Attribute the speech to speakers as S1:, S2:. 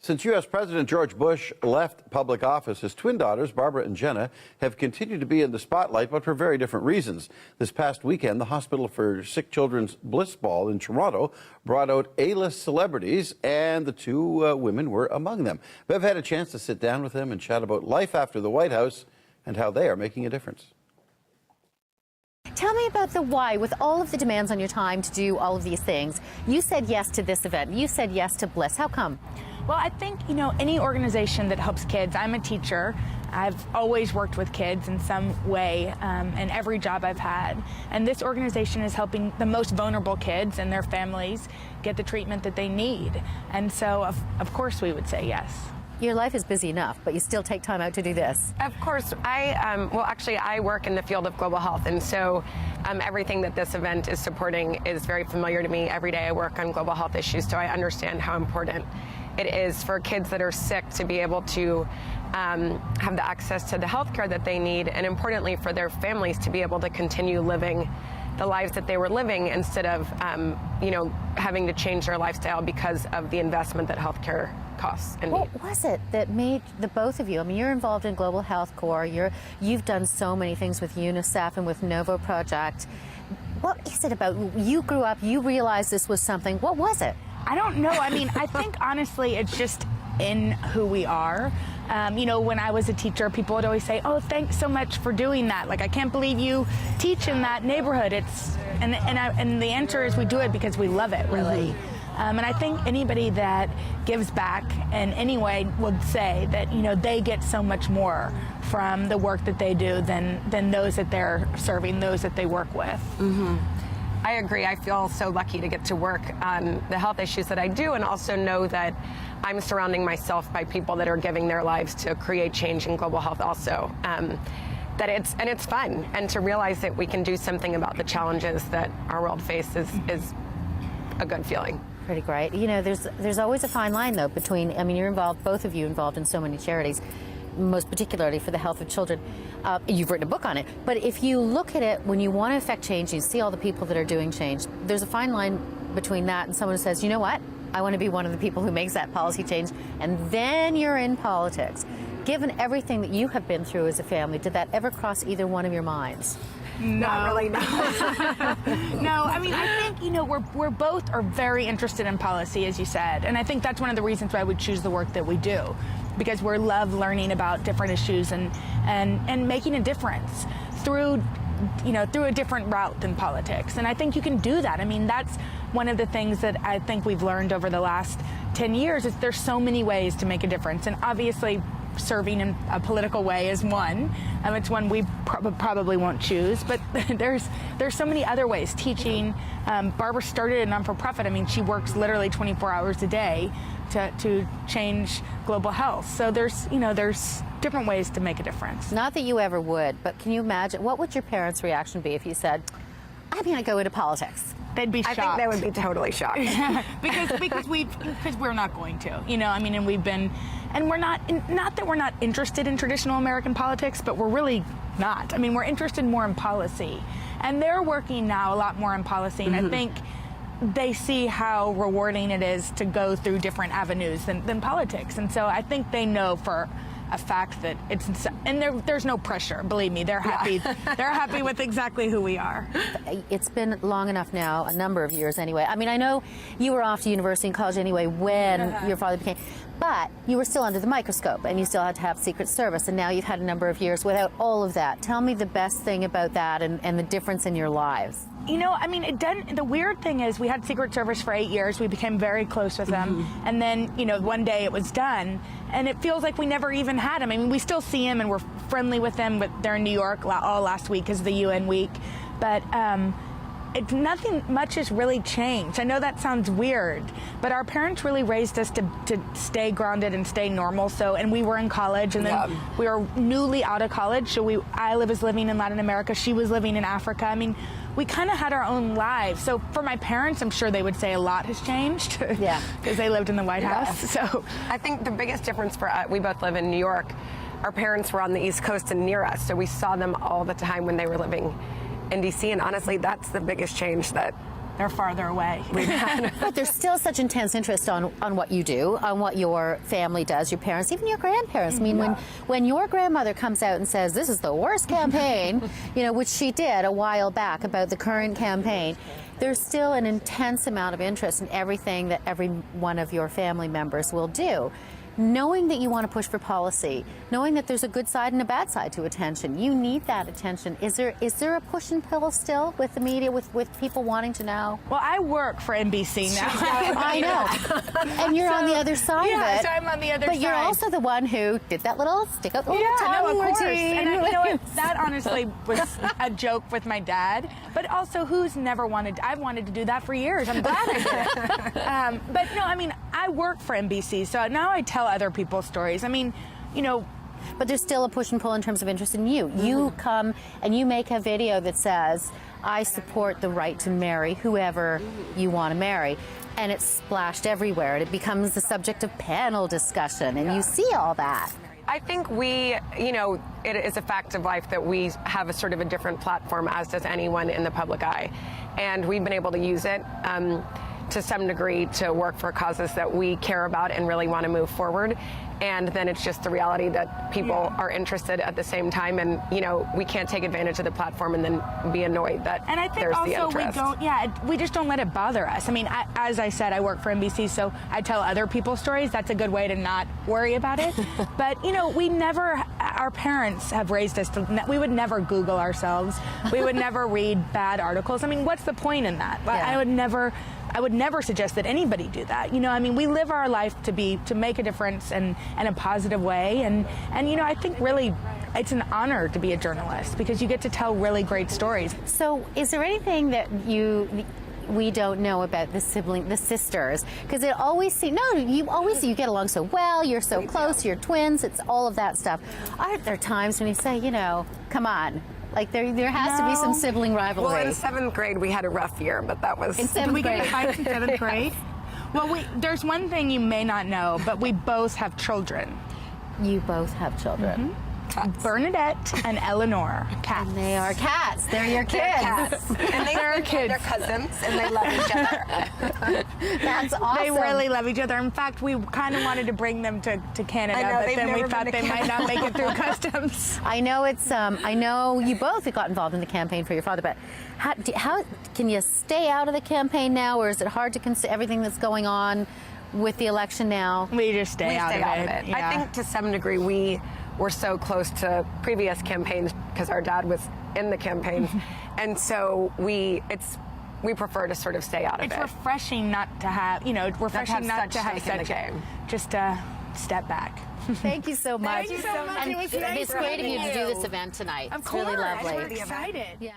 S1: Since U.S. President George Bush left public office, his twin daughters, Barbara and Jenna, have continued to be in the spotlight, but for very different reasons. This past weekend, the Hospital for Sick Children's Bliss Ball in Toronto brought out A-list celebrities, and the two women were among them. Bev had a chance to sit down with them and chat about life after the White House and how they are making a difference.
S2: Tell me about the why. With all of the demands on your time to do all of these things, you said yes to this event. You said yes to Bliss. How come?
S3: Well, I think, any organization that helps kids. I'm a teacher. I've always worked with kids in some way in every job I've had. And this organization is helping the most vulnerable kids and their families get the treatment that they need. And so, of course, we would say yes.
S2: Your life is busy enough, but you still take time out to do this.
S4: Of course. I work in the field of global health, and so everything that this event is supporting is very familiar to me. Every day I work on global health issues, so I understand how important it is for kids that are sick to be able to have the access to the health care that they need, and importantly for their families to be able to continue living the lives that they were living instead of having to change their lifestyle because of the investment that healthcare costs and
S2: What was it that made the both of you? I mean, you're involved in Global Health Corps. You've done so many things with UNICEF and with Novo Project. What is it about? You grew up, you realized this was something. What was it?
S3: I don't know. I mean, I think honestly, it's just in who we are. When I was a teacher, people would always say, "Oh, thanks so much for doing that. Like, I can't believe you teach in that neighborhood." And the answer is we do it because we love it, really. And I think anybody that gives back in any way would say that they get so much more from the work that they do than those that they're serving, those that they work with.
S4: Mm-hmm. I agree. I feel so lucky to get to work on the health issues that I do, and also know that I'm surrounding myself by people that are giving their lives to create change in global health also. It's fun, and to realize that we can do something about the challenges that our world faces is a good feeling.
S2: Pretty great. There's always a fine line, though, between, you're involved, both of you involved in so many charities, most particularly for the health of children. You've written a book on it. But if you look at it, when you want to affect change, you see all the people that are doing change, there's a fine line between that and someone who says, you know what, I want to be one of the people who makes that policy change, and then you're in politics. Given everything that you have been through as a family, did that ever cross either one of your minds?
S3: No.
S4: Not really, no.
S3: No, I mean, I think, we're both are very interested in policy, as you said. And I think that's one of the reasons why we choose the work that we do, because we love learning about different issues and making a difference through a different route than politics. And I think you can do that. I mean, that's one of the things that I think we've learned over the last 10 years is there's so many ways to make a difference. And obviously, serving in a political way is one. It's one we probably won't choose, but there's so many other ways. Teaching. Barbara started a non-for-profit. I mean, she works literally 24 hours a day to change global health. So there's different ways to make a difference.
S2: Not that you ever would, but can you imagine, what would your parents' reaction be if you said, I'm going to go into politics?
S3: They'd be shocked.
S4: I think they would be totally shocked.
S3: because we're not going to, and we've been, and we're not that we're not interested in traditional American politics, but we're really not. I mean, we're interested more in policy, and they're working now a lot more in policy, and I think they see how rewarding it is to go through different avenues than politics, and so I think they know for a fact that there's no pressure. Believe me, they're happy. Yeah. They're happy with exactly who we are.
S2: It's been long enough now, a number of years anyway. I mean, I know you were off to university and college anyway when your father became, but you were still under the microscope and you still had to have Secret Service, and now you've had a number of years without all of that. Tell me the best thing about that and the difference in your lives.
S3: I mean, the weird thing is we had Secret Service for 8 years. We became very close with them. And then, one day it was done. And it feels like we never even had them. I mean, we still see them and we're friendly with them, but they're in New York all last week because of the UN week. But nothing much has really changed. I know that sounds weird, but our parents really raised us to stay grounded and stay normal. And we were in college, and then we were newly out of college. So I was living in Latin America. She was living in Africa. I mean, we kind of had our own lives. So for my parents, I'm sure they would say a lot has changed. Yeah, because they lived in the White House. So
S4: I think the biggest difference for us, we both live in New York. Our parents were on the East Coast and near us, so we saw them all the time when they were living in DC, and honestly, that's the biggest change that
S3: they're farther away.
S2: But there's still such intense interest on what you do, on what your family does, your parents, even your grandparents. I mean, when your grandmother comes out and says, this is the worst campaign, which she did a while back about the current campaign, there's still an intense amount of interest in everything that every one of your family members will do. Knowing that you want to push for policy, knowing that there's a good side and a bad side to attention, you need that attention. Is there a push and pull still with the media, with people wanting to know?
S3: Well, I work for NBC now.
S2: I know. And you're on the other side of it.
S3: Yeah, so I'm on the other side.
S2: But you're also the one who did that little stick out the little tongue
S3: of course.
S2: routine.
S3: And you know what? That honestly was a joke with my dad. But also, who's never wanted? I've wanted to do that for years. I'm glad I did it. But no, I mean, I work for NBC, so now I tell other people's stories. I mean,
S2: But there's still a push and pull in terms of interest in you. You come and you make a video that says, I support the right to marry whoever you want to marry. And it's splashed everywhere. And it becomes the subject of panel discussion. And you see all that.
S4: I think it is a fact of life that we have a sort of a different platform, as does anyone in the public eye. And we've been able to use it to some degree to work for causes that we care about and really want to move forward. And then it's just the reality that people are interested at the same time, and we can't take advantage of the platform and then be annoyed that
S3: and I think
S4: there's
S3: also
S4: the interest.
S3: we just don't let it bother us. I mean, as I said, I work for NBC, so I tell other people's stories. That's a good way to not worry about it. But we never, our parents have raised us to, we would never Google ourselves. We would never read bad articles. I mean, what's the point in that?
S2: Yeah.
S3: I would never suggest that anybody do that. I mean, we live our life to make a difference and in a positive way. And I think really it's an honor to be a journalist because you get to tell really great stories.
S2: So is there anything that we don't know about the sisters? Because it always seems, you get along so well, you're so close, you're twins, it's all of that stuff. Aren't there times when you say, come on, like there has to be some sibling rivalry?
S4: Well, in 7th grade we had a rough year, but that was...
S3: Did we get in fights in 7th grade? Well, there's one thing you may not know, but we both have children.
S2: You both have children.
S3: Mm-hmm. Bernadette and Eleanor, cats.
S2: And they are cats. They're your kids.
S4: Cats. And they're kids. They're cousins, and they love each other.
S2: That's awesome.
S3: They really love each other. In fact, we kind of wanted to bring them to Canada, but then we thought they might not make it through customs.
S2: I know I know you both got involved in the campaign for your father, but how can you stay out of the campaign now, or is it hard to consider everything that's going on with the election now?
S3: We just stay out of it. Yeah.
S4: I think to some degree we were so close to previous campaigns because our dad was in the campaigns, and so we prefer to sort of stay out of it.
S3: It's refreshing not to have, refreshing not to have such just a step back.
S2: Thank you so much.
S3: Thank you so much.
S2: And
S3: It was nice
S2: it's great of you to
S3: meeting
S2: do
S3: you.
S2: this event tonight.
S3: Of
S2: It's
S3: course.
S2: really lovely.
S3: We're excited.
S2: Yeah.